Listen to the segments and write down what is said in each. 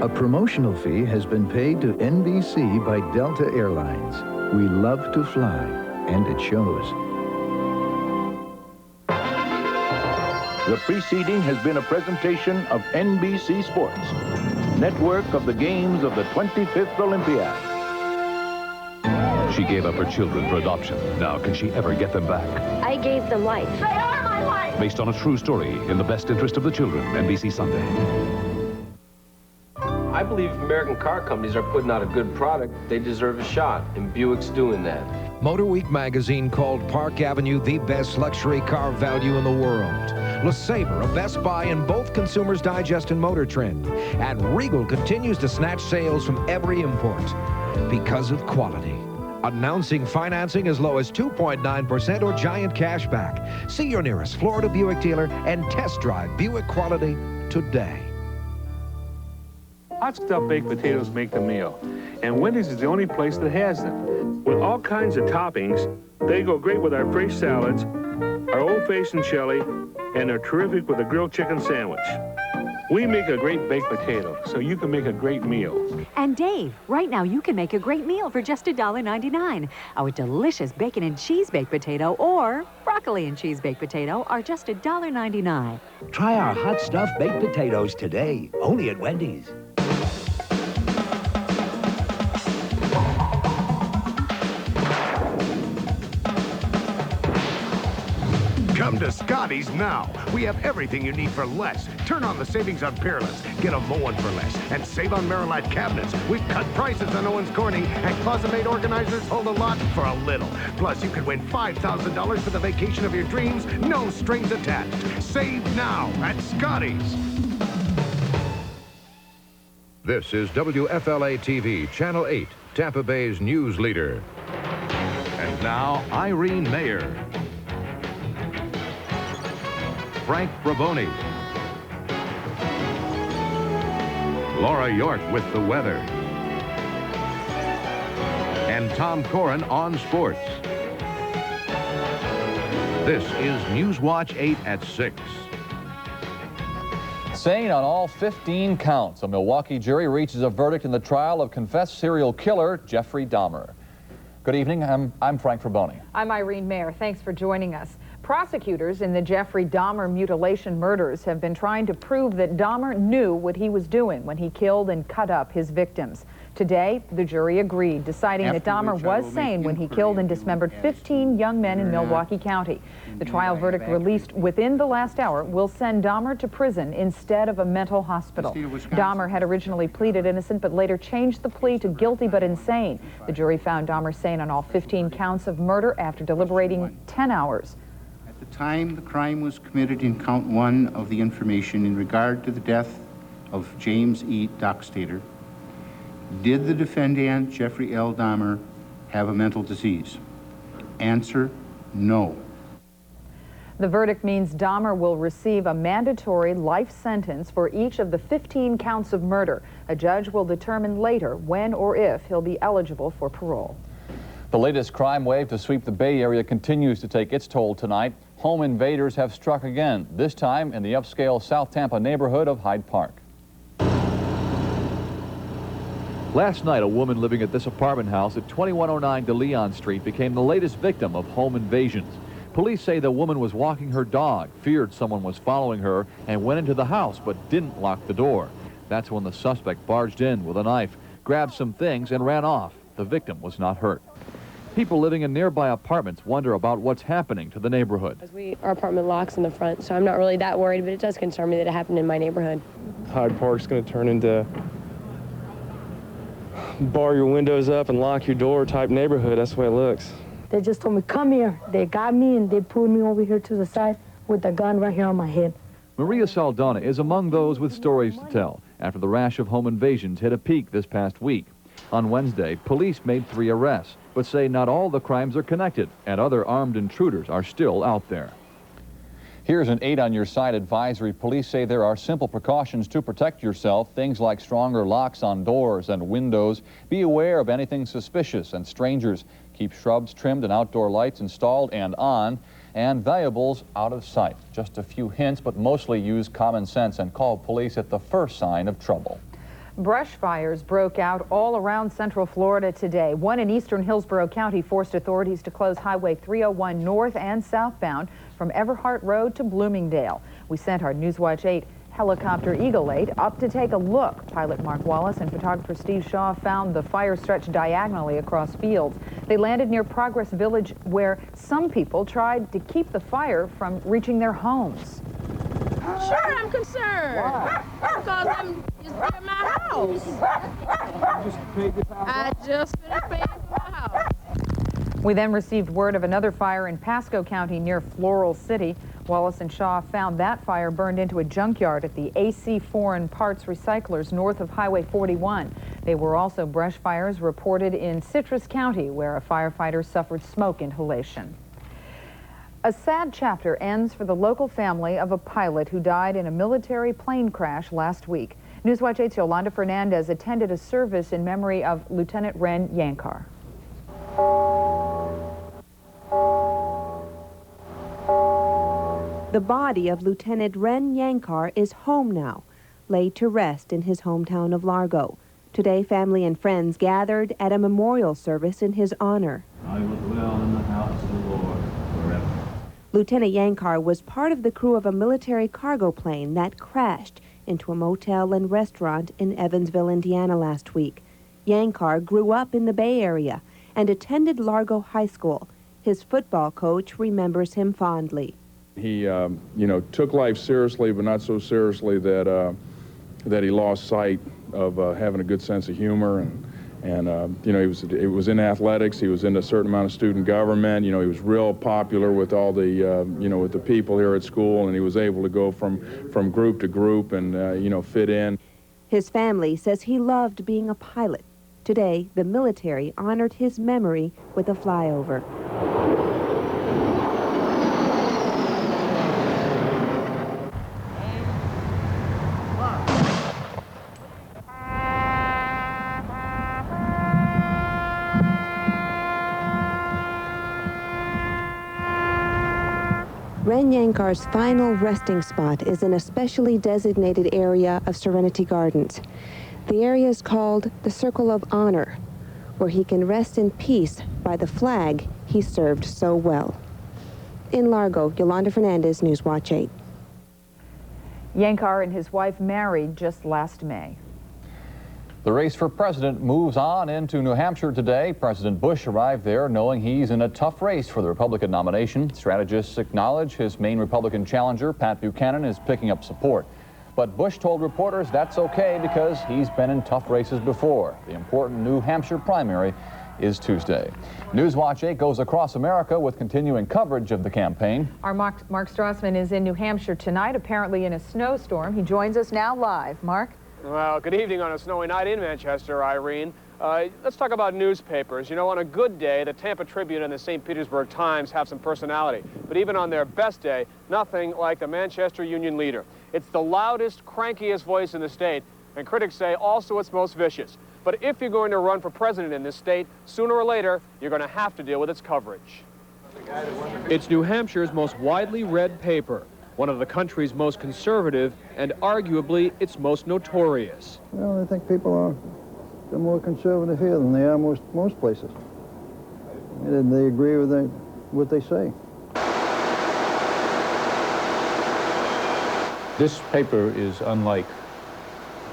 A promotional fee has been paid to NBC by Delta Airlines. We love to fly, and it shows. The preceding has been a presentation of NBC Sports, network of the games of the 25th Olympiad. She gave up her children for adoption. Now, can she ever get them back? I gave them life. They are my life! Based on a true story, in the best interest of the children, NBC Sunday. I believe if American car companies are putting out a good product, they deserve a shot, and Buick's doing that. Motor Week magazine called Park Avenue the best luxury car value in the world. LeSabre, a Best Buy in both Consumer's Digest and Motor Trend. And Regal continues to snatch sales from every import because of quality. Announcing financing as low as 2.9% or giant cash back. See your nearest Florida Buick dealer and test drive Buick quality today. Hot stuffed baked potatoes make the meal, and Wendy's is the only place that has them. With all kinds of toppings, they go great with our fresh salads, our old-fashioned chili, and they're terrific with a grilled chicken sandwich. We make a great baked potato, so you can make a great meal. And Dave, right now you can make a great meal for just $1.99. Our delicious bacon and cheese baked potato or broccoli and cheese baked potato are just $1.99. Try our hot stuffed baked potatoes today, only at Wendy's. Come to Scotty's now. We have everything you need for less. Turn on the savings on Peerless. Get a Moen for less. And save on Merilite cabinets. We've cut prices on Owens Corning, and closet-made organizers hold a lot for a little. Plus, you could win $5,000 for the vacation of your dreams. No strings attached. Save now at Scotty's. This is WFLA-TV, Channel 8, Tampa Bay's news leader. And now, Irene Mayer. Frank Braboni. Laura York with the weather. And Tom Corrin on sports. This is Newswatch 8 at 6. Sane on all 15 counts. A Milwaukee jury reaches a verdict in the trial of confessed serial killer Jeffrey Dahmer. Good evening. I'm Frank Braboni. I'm Irene Mayer. Thanks for joining us. Prosecutors in the Jeffrey Dahmer mutilation murders have been trying to prove that Dahmer knew what he was doing when he killed and cut up his victims. Today, the jury agreed, deciding that Dahmer was sane when he killed and dismembered 15 young men in Milwaukee County. The trial verdict released within the last hour will send Dahmer to prison instead of a mental hospital. Dahmer had originally pleaded innocent but later changed the plea to guilty but insane. The jury found Dahmer sane on all 15 counts of murder after deliberating 10 hours. At the time the crime was committed in count 1 of the information in regard to the death of James E. Dockstader, did the defendant, Jeffrey L. Dahmer, have a mental disease? Answer, no. The verdict means Dahmer will receive a mandatory life sentence for each of the 15 counts of murder. A judge will determine later when or if he'll be eligible for parole. The latest crime wave to sweep the Bay Area continues to take its toll tonight. Home invaders have struck again, this time in the upscale South Tampa neighborhood of Hyde Park. Last night, a woman living at this apartment house at 2109 De Leon Street became the latest victim of home invasions. Police say the woman was walking her dog, feared someone was following her, and went into the house but didn't lock the door. That's when the suspect barged in with a knife, grabbed some things, and ran off. The victim was not hurt. People living in nearby apartments wonder about what's happening to the neighborhood. Our apartment locks in the front, so I'm not really that worried, but it does concern me that it happened in my neighborhood. Hyde Park's going to turn into bar your windows up and lock your door type neighborhood. That's the way it looks. They just told me, come here. They got me and they pulled me over here to the side with a gun right here on my head. Maria Saldana is among those with stories to tell after the rash of home invasions hit a peak this past week. On Wednesday, police made 3 arrests, but say not all the crimes are connected, and other armed intruders are still out there. Here's an 8 on your side advisory. Police say there are simple precautions to protect yourself, things like stronger locks on doors and windows. Be aware of anything suspicious and strangers. Keep shrubs trimmed and outdoor lights installed and on, and valuables out of sight. Just a few hints, but mostly use common sense and call police at the first sign of trouble. Brush fires broke out all around Central Florida today. One in eastern Hillsborough County forced authorities to close Highway 301 north and southbound from Everhart Road to Bloomingdale. We sent our Newswatch 8 helicopter Eagle 8 up to take a look. Pilot Mark Wallace and photographer Steve Shaw found the fire stretched diagonally across fields. They landed near Progress Village, where some people tried to keep the fire from reaching their homes. Sure, I'm concerned. Why? Because it's near my house. I just finished paying for my house. We then received word of another fire in Pasco County near Floral City. Wallace and Shaw found that fire burned into a junkyard at the AC Foreign Parts Recyclers north of Highway 41. There were also brush fires reported in Citrus County, where a firefighter suffered smoke inhalation. A sad chapter ends for the local family of a pilot who died in a military plane crash last week. Newswatch 8's Yolanda Fernandez attended a service in memory of Lieutenant Ren Yankar. The body of Lieutenant Ren Yankar is home now, laid to rest in his hometown of Largo. Today, family and friends gathered at a memorial service in his honor. I will dwell in the house of the Lord forever. Lieutenant Yankar was part of the crew of a military cargo plane that crashed into a motel and restaurant in Evansville, Indiana last week. Yankar grew up in the Bay Area and attended Largo High School. His football coach remembers him fondly. He, took life seriously, but not so seriously that he lost sight of having a good sense of humor. He was in athletics. He was in a certain amount of student government. He was real popular with all the, with the people here at school, and he was able to go from group to group and, fit in. His family says he loved being a pilot. Today, the military honored his memory with a flyover. Ren Yankar's final resting spot is in a specially designated area of Serenity Gardens. The area is called the Circle of Honor, where he can rest in peace by the flag he served so well. In Largo, Yolanda Fernandez, Newswatch 8. Yankar and his wife married just last May. The race for president moves on into New Hampshire today. President Bush arrived there knowing he's in a tough race for the Republican nomination. Strategists acknowledge his main Republican challenger, Pat Buchanan, is picking up support. But Bush told reporters that's okay because he's been in tough races before. The important New Hampshire primary is Tuesday. Newswatch 8 goes across America with continuing coverage of the campaign. Our Mark Strassman is in New Hampshire tonight, apparently in a snowstorm. He joins us now live. Mark? Well, good evening on a snowy night in Manchester, Irene. Let's talk about newspapers. On a good day, the Tampa Tribune and the St. Petersburg Times have some personality. But even on their best day, nothing like the Manchester Union Leader. It's the loudest, crankiest voice in the state, and critics say also its most vicious. But if you're going to run for president in this state, sooner or later, you're going to have to deal with its coverage. It's New Hampshire's most widely read paper, one of the country's most conservative, and arguably its most notorious. Well, I think people are more conservative here than they are most places. And they agree with what they say. This paper is unlike,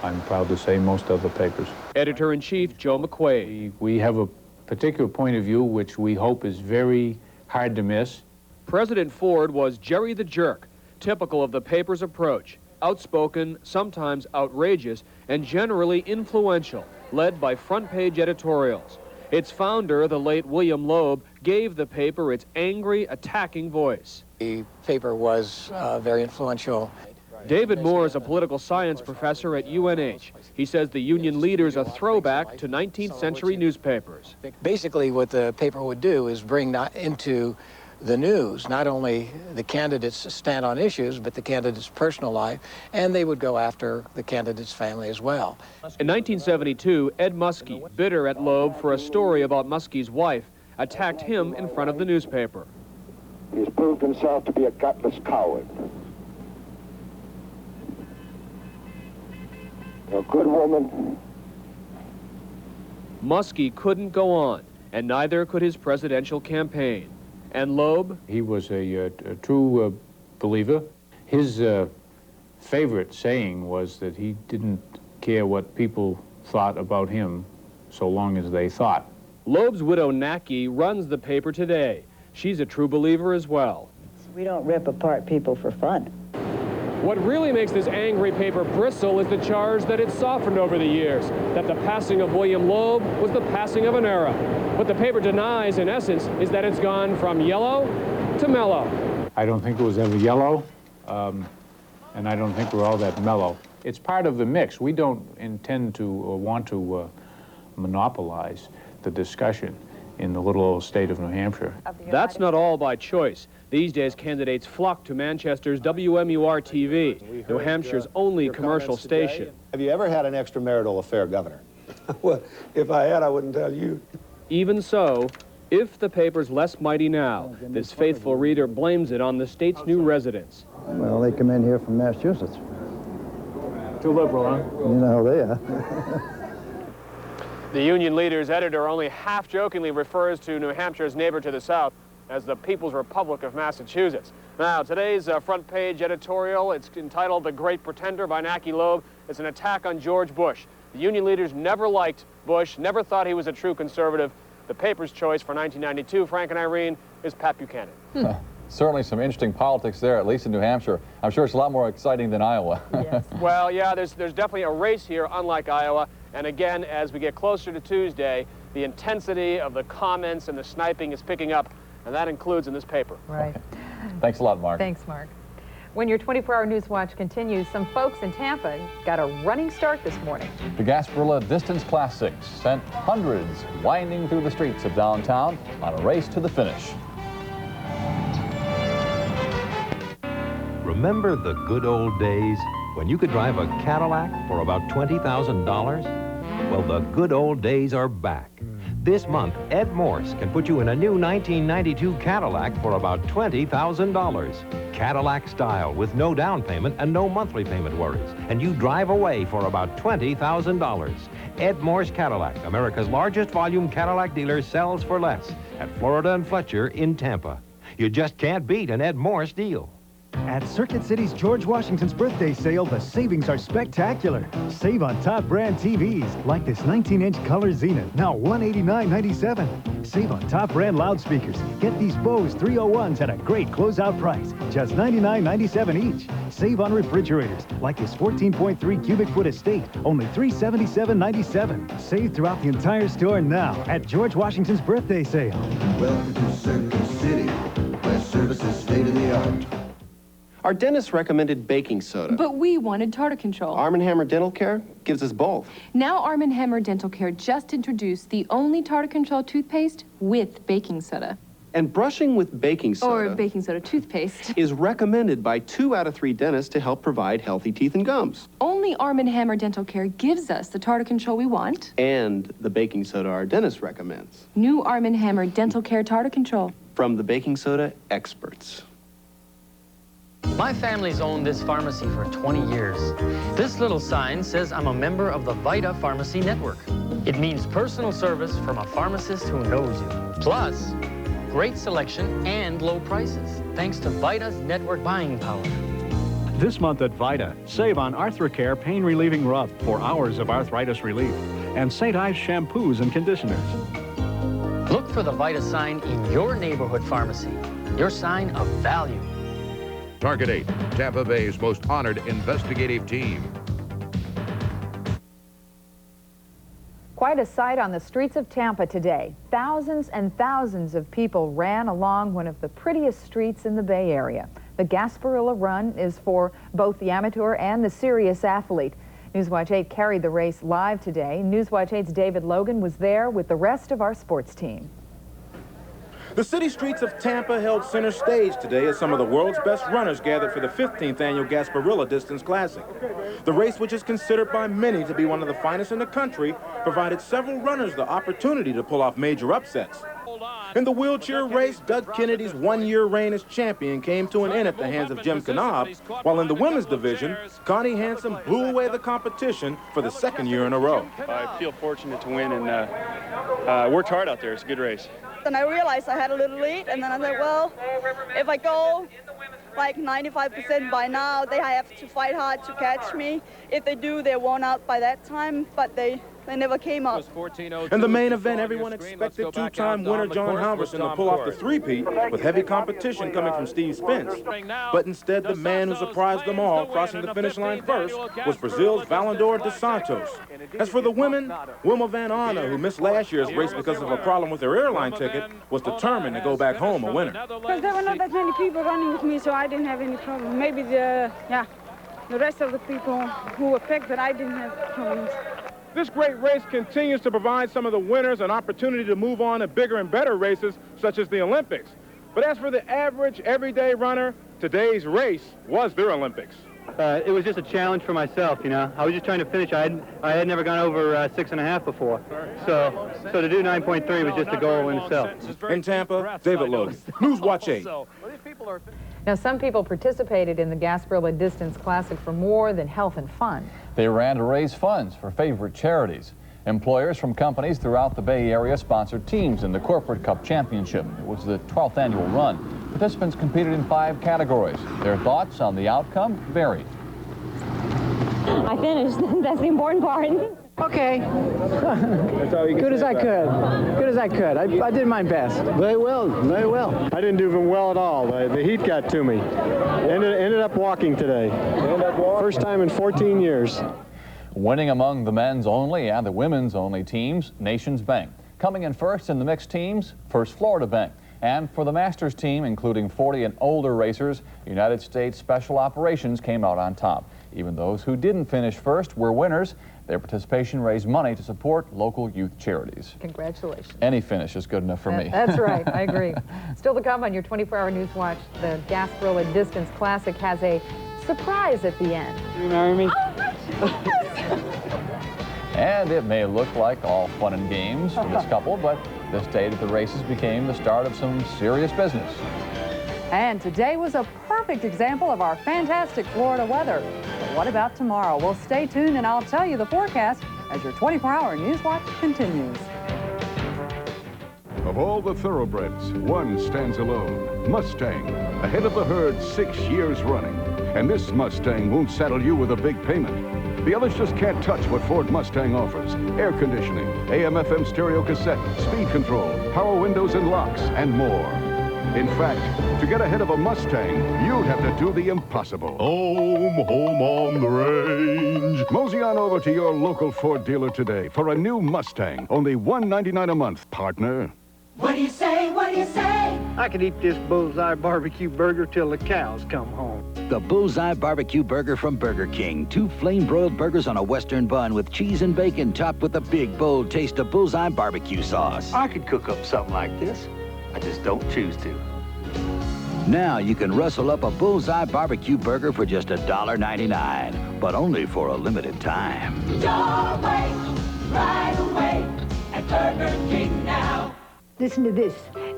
I'm proud to say, most other papers. Editor-in-Chief Joe McQuaid. We have a particular point of view which we hope is very hard to miss. President Ford was Jerry the Jerk, typical of the paper's approach, outspoken, sometimes outrageous, and generally influential, led by front-page editorials. Its founder, the late William Loeb, gave the paper its angry, attacking voice. The paper was very influential. David Moore is a political science professor at UNH. He says the Union Leader's a throwback to 19th century newspapers. Basically, what the paper would do is bring into the news not only the candidates' stand on issues, but the candidate's personal life, and they would go after the candidate's family as well. In 1972, Ed Muskie, bitter at Loeb for a story about Muskie's wife, attacked him in front of the newspaper. He's proved himself to be a gutless coward. A good woman. Muskie couldn't go on, and neither could his presidential campaign. And Loeb? He was a true believer. His favorite saying was that he didn't care what people thought about him so long as they thought. Loeb's widow, Naki, runs the paper today. She's a true believer as well. We don't rip apart people for fun. What really makes this angry paper bristle is the charge that it's softened over the years, that the passing of William Loeb was the passing of an era. What the paper denies, in essence, is that it's gone from yellow to mellow. I don't think it was ever yellow, and I don't think we're all that mellow. It's part of the mix. We don't intend to or want to monopolize the discussion in the little old state of New Hampshire. That's not all by choice. These days, candidates flock to Manchester's WMUR-TV, New Hampshire's only commercial station. Have you ever had an extramarital affair, Governor? Well, if I had, I wouldn't tell you. Even so, if the paper's less mighty now, this faithful reader blames it on the state's new residents. Well, they come in here from Massachusetts. Too liberal, huh? You know how they are. The Union Leader's editor only half-jokingly refers to New Hampshire's neighbor to the south as the People's Republic of Massachusetts. Now, today's front page editorial, it's entitled The Great Pretender by Naki Loeb. It's an attack on George Bush. The Union leaders never liked Bush, never thought he was a true conservative. The paper's choice for 1992, Frank and Irene, is Pat Buchanan. Certainly some interesting politics there, at least in New Hampshire. I'm sure it's a lot more exciting than Iowa. Yes. Well, yeah, there's definitely a race here, unlike Iowa. And again, as we get closer to Tuesday, the intensity of the comments and the sniping is picking up, and that includes in this paper. Right. Thanks a lot, Mark. Thanks, Mark. When your 24-hour News Watch continues, some folks in Tampa got a running start this morning. The Gasparilla Distance Classics sent hundreds winding through the streets of downtown on a race to the finish. Remember the good old days when you could drive a Cadillac for about $20,000? Well, the good old days are back. This month, Ed Morse can put you in a new 1992 Cadillac for about $20,000. Cadillac style with no down payment and no monthly payment worries. And you drive away for about $20,000. Ed Morse Cadillac, America's largest volume Cadillac dealer, sells for less at Florida and Fletcher in Tampa. You just can't beat an Ed Morse deal. At Circuit City's George Washington's birthday sale, the savings are spectacular. Save on top brand TVs, like this 19-inch Color Zenith, now $189.97. Save on top brand loudspeakers. Get these Bose 301s at a great closeout price, just $99.97 each. Save on refrigerators, like this 14.3 cubic foot Estate, only $377.97. Save throughout the entire store now at George Washington's birthday sale. Welcome to Circuit City, where service is state-of-the-art. Our dentist recommended baking soda. But we wanted tartar control. Arm & Hammer Dental Care gives us both. Now Arm & Hammer Dental Care just introduced the only tartar control toothpaste with baking soda. And brushing with baking soda... Or baking soda toothpaste. ...is recommended by 2 out of 3 dentists to help provide healthy teeth and gums. Only Arm & Hammer Dental Care gives us the tartar control we want. And the baking soda our dentist recommends. New Arm & Hammer Dental Care tartar control. From the baking soda experts. My family's owned this pharmacy for 20 years. This little sign says I'm a member of the Vita Pharmacy Network. It means personal service from a pharmacist who knows you. Plus, great selection and low prices, thanks to Vita's network buying power. This month at Vita, save on Arthrocare Pain Relieving Rub for hours of arthritis relief, and St. Ives shampoos and conditioners. Look for the Vita sign in your neighborhood pharmacy, your sign of value. Target 8, Tampa Bay's most honored investigative team. Quite a sight on the streets of Tampa today. Thousands and thousands of people ran along one of the prettiest streets in the Bay Area. The Gasparilla Run is for both the amateur and the serious athlete. Newswatch 8 carried the race live today. Newswatch 8's David Logan was there with the rest of our sports team. The city streets of Tampa held center stage today as some of the world's best runners gathered for the 15th annual Gasparilla Distance Classic. The race, which is considered by many to be one of the finest in the country, provided several runners the opportunity to pull off major upsets. In the wheelchair race, Doug Kennedy's one-year reign as champion came to an end at the hands of Jim Knopf, while in the women's division, Connie Hansen blew away the competition for the second year in a row. I feel fortunate to win and worked hard out there. It's a good race. And I realized I had a little lead, and then I said, well, if I go like 95% by now, they have to fight hard to catch me. If they do, they're worn out by that time, but they never came up. In the main event, everyone expected two-time winner John Halverson to pull off the three-peat with heavy competition coming from Steve Spence. But instead, the man who surprised them all, crossing the finish line first, was Brazil's Valendour dos Santos. As for the women, Wilma Van Arne, who missed last year's race because of a problem with her airline ticket, was determined to go back home a winner. Because there were not that many people running with me, so I didn't have any problem. Maybe the rest of the people who were picked, but I didn't have problems. This great race continues to provide some of the winners an opportunity to move on to bigger and better races, such as the Olympics. But as for the average, everyday runner, today's race was their Olympics. It was just a challenge for myself, you know. I was just trying to finish. I had never gone over 6.5 before. So to do 9.3 was just a goal in itself. In Tampa, David Logan, Newswatch 8. Now, some people participated in the Gasparilla Distance Classic for more than health and fun. They ran to raise funds for favorite charities. Employers from companies throughout the Bay Area sponsored teams in the Corporate Cup Championship. It was the 12th annual run. Participants competed in 5 categories. Their thoughts on the outcome varied. I finished. That's the important part. Okay. Good as I could. Good as I could. I did my best. Very well. Very well. I didn't do well at all. The heat got to me. Ended up walking today. First time in 14 years. Winning among the men's only and the women's only teams, Nations Bank. Coming in first in the mixed teams, First Florida Bank. And for the Masters team, including 40 and older racers, United States Special Operations came out on top. Even those who didn't finish first were winners. Their participation raised money to support local youth charities. Congratulations. Any finish is good enough for me. That's right. I agree. Still to come on your 24-hour news watch, the Gasparilla Distance Classic has a surprise at the end. You marry me? And it may look like all fun and games for this couple, but this date at the races became the start of some serious business. And today was a perfect example of our fantastic Florida weather. But what about tomorrow? Well, stay tuned and I'll tell you the forecast as your 24-hour news watch continues. Of all the thoroughbreds, one stands alone. Mustang, ahead of the herd 6 years running. And this Mustang won't saddle you with a big payment. The others just can't touch what Ford Mustang offers. Air conditioning, AM/FM stereo cassette, speed control, power windows and locks, and more. In fact, to get ahead of a Mustang, you'd have to do the impossible. Home on the range. Mosey on over to your local Ford dealer today for a new Mustang. Only $199 a month, partner. What do you say? What do you say? I could eat this Bullseye barbecue burger till the cows come home. The Bullseye Barbecue Burger from Burger King. 2 flame-broiled burgers on a Western bun with cheese and bacon topped with a big, bold taste of Bullseye barbecue sauce. I could cook up something like this. I just don't choose to. Now you can rustle up a Bullseye Barbecue Burger for just $1.99, but only for a limited time. Your way, right away, at Burger King now. Listen to this.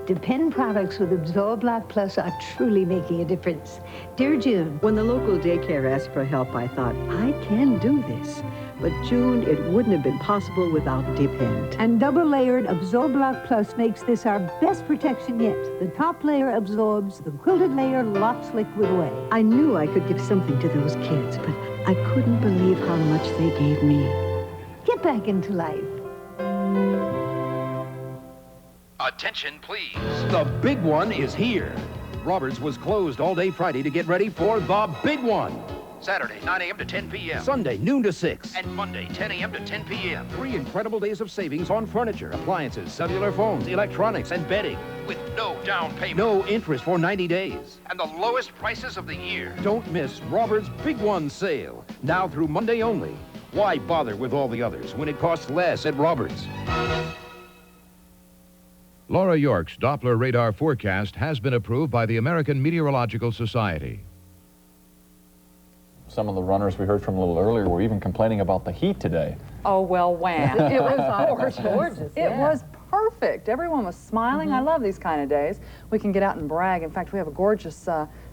Depend products with Absorb-Lock Plus are truly making a difference. Dear June, when the local daycare asked for help, I thought, I can do this. But June, it wouldn't have been possible without Depend. And double-layered Absorb-Lock Plus makes this our best protection yet. The top layer absorbs, the quilted layer locks liquid away. I knew I could give something to those kids, but I couldn't believe how much they gave me. Get back into life. Attention, please. The big one is here. Roberts was closed all day Friday to get ready for the big one. Saturday, 9 a.m. to 10 p.m. Sunday, noon to 6. And Monday, 10 a.m. to 10 p.m. 3 incredible days of savings on furniture, appliances, cellular phones, electronics, and bedding. With no down payment. No interest for 90 days. And the lowest prices of the year. Don't miss Roberts' Big One sale. Now through Monday only. Why bother with all the others when it costs less at Roberts? Laura York's Doppler radar forecast has been approved by the American Meteorological Society. Some of the runners we heard from a little earlier were even complaining about the heat today. Oh, well, wham. It was gorgeous. It was perfect. perfect. Everyone was smiling. I love these kind of days. We can get out and brag. In fact, we have a gorgeous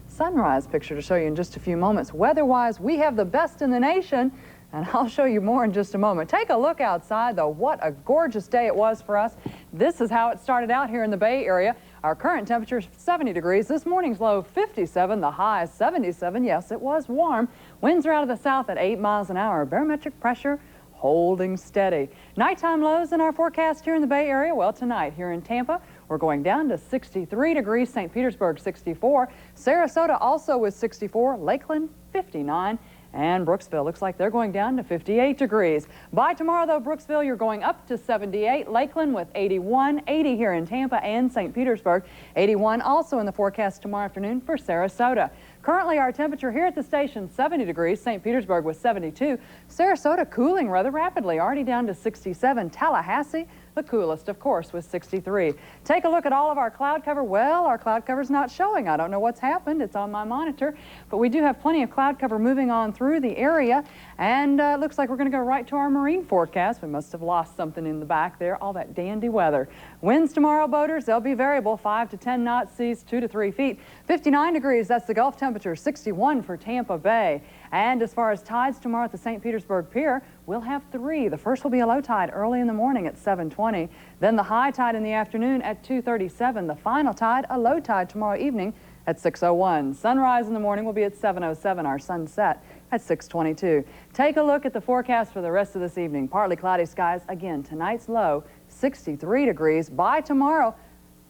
sunrise picture to show you in just a few moments. Weather-wise, we have the best in the nation, and I'll show you more in just a moment. Take a look outside, though. What a gorgeous day it was for us. This is how it started out here in the Bay Area. Our current temperature is 70 degrees. This morning's low 57, the high 77. Yes, it was warm. Winds are out of the south at 8 miles an hour. Barometric pressure holding steady. Nighttime lows in our forecast here in the Bay Area. Well, tonight here in Tampa, we're going down to 63 degrees. St. Petersburg, 64. Sarasota also with 64. Lakeland, 59. And Brooksville looks like they're going down to 58 degrees. By tomorrow, though, Brooksville, you're going up to 78. Lakeland with 81, 80 here in Tampa and St. Petersburg. 81 also in the forecast tomorrow afternoon for Sarasota. Currently, our temperature here at the station, 70 degrees. St. Petersburg with 72. Sarasota cooling rather rapidly, already down to 67. Tallahassee, the coolest, of course, with 63. Take a look at all of our cloud cover. Well, our cloud cover's not showing. I don't know what's happened. It's on my monitor. But we do have plenty of cloud cover moving on through the area. And it looks like we're going to go right to our marine forecast. We must have lost something in the back there. All that dandy weather. Winds tomorrow, boaters, they'll be variable. 5 to 10 knots, seas 2 to 3 feet. 59 degrees, that's the Gulf temperature. 61 for Tampa Bay. And as far as tides tomorrow at the St. Petersburg Pier, we'll have 3. The first will be a low tide early in the morning at 7:20. Then the high tide in the afternoon at 2:37. The final tide, a low tide tomorrow evening at 6:01. Sunrise in the morning will be at 7:07. Our sunset at 6:22. Take a look at the forecast for the rest of this evening. Partly cloudy skies. Again, tonight's low, 63 degrees. By tomorrow,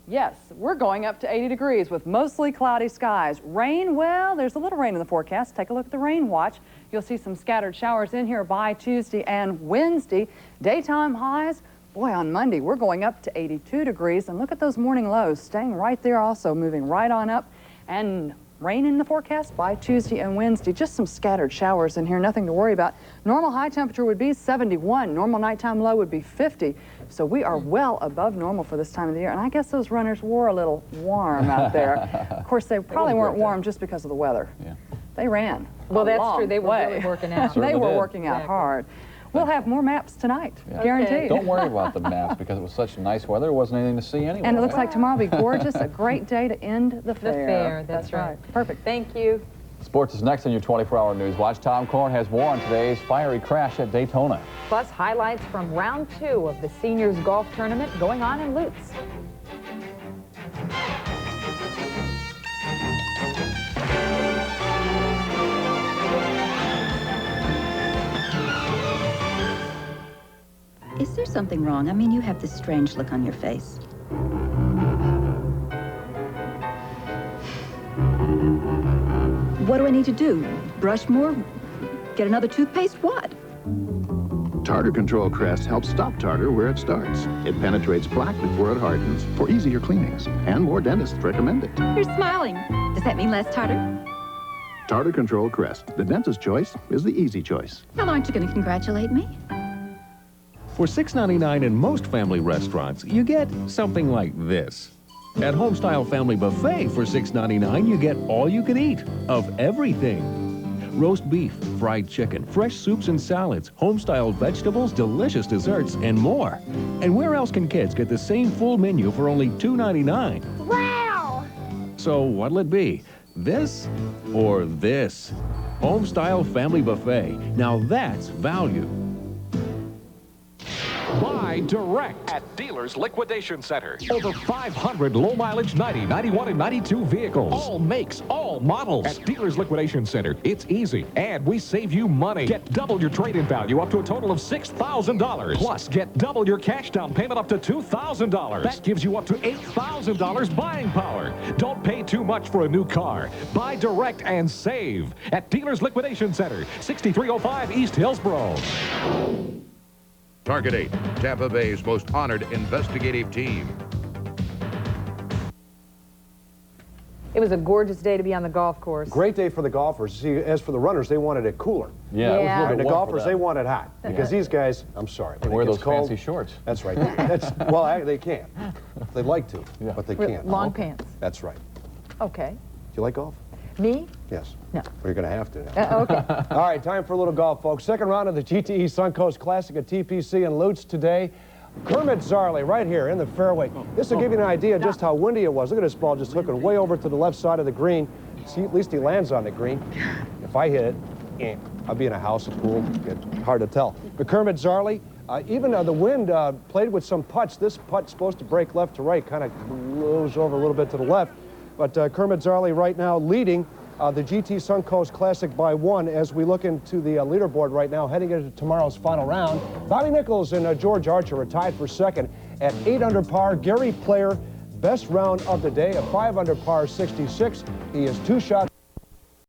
yes, we're going up to 80 degrees with mostly cloudy skies. Rain, well, there's a little rain in the forecast. Take a look at the rain watch. You'll see some scattered showers in here by Tuesday and Wednesday. Daytime highs, boy, on Monday, we're going up to 82 degrees. And look at those morning lows, staying right there also, moving right on up. And rain in the forecast by Tuesday and Wednesday. Just some scattered showers in here, nothing to worry about. Normal high temperature would be 71. Normal nighttime low would be 50. So we are well above normal for this time of the year. And I guess those runners were a little warm out there. Of course, they probably weren't warm just because of the weather. Yeah. They ran. Well, that's true. They were really working out. They were working out hard. We'll have more maps tonight, guaranteed. Don't worry about the maps because it was such nice weather. There wasn't anything to see anyway. And it looks like tomorrow will be gorgeous. A great day to end the fair. The fair, that's right. Perfect. Thank you. Sports is next on your 24-hour news watch. Tom Korn has more on today's fiery crash at Daytona. Plus, highlights from round 2 of the seniors golf tournament going on in Lutz. Is there something wrong? I mean, you have this strange look on your face. What do I need to do? Brush more? Get another toothpaste? What? Tartar Control Crest helps stop tartar where it starts. It penetrates plaque before it hardens for easier cleanings, and more dentists recommend it. You're smiling. Does that mean less tartar? Tartar Control Crest. The dentist's choice is the easy choice. Well, aren't you going to congratulate me? For $6.99 in most family restaurants, you get something like this. At Homestyle Family Buffet for $6.99, you get all you can eat of everything. Roast beef, fried chicken, fresh soups and salads, home-style vegetables, delicious desserts, and more. And where else can kids get the same full menu for only $2.99? Wow! So what'll it be? This or this? Homestyle Family Buffet. Now that's value. Buy direct at Dealers Liquidation Center. Over 500 low-mileage 90, 91, and 92 vehicles. All makes, all models. At Dealers Liquidation Center, it's easy, and we save you money. Get double your trade-in value up to a total of $6,000. Plus, get double your cash down payment up to $2,000. That gives you up to $8,000 buying power. Don't pay too much for a new car. Buy direct and save at Dealers Liquidation Center, 6305 East Hillsboro. Target 8, Tampa Bay's most honored investigative team. It was a gorgeous day to be on the golf course. Great day for the golfers. See, as for the runners, they wanted it cooler. Yeah. It was a little bit the golfers, they want it hot. Because these guys, I'm sorry. They wear those fancy shorts. That's right. Well, they can't. They'd like to, but they can't. Long pants. That's right. Okay. Do you like golf? Me? Yes. No. Well, you're going to have to now. Okay. All right, time for a little golf, folks. Second round of the GTE Suncoast Classic at TPC in Lutz today. Kermit Zarley right here in the fairway. This will give you an idea of just how windy it was. Look at this ball just hooking way over to the left side of the green. See, at least he lands on the green. If I hit it, I'll be in a house, a pool. It's hard to tell. But Kermit Zarley, even the wind played with some putts. This putt's supposed to break left to right, kind of blows over a little bit to the left. But Kermit Zarley right now leading the GT Suncoast Classic by 1 as we look into the leaderboard right now, heading into tomorrow's final round. Bobby Nichols and George Archer are tied for second at 8 under par. Gary Player, best round of the day, a 5 under par 66. He is 2 shots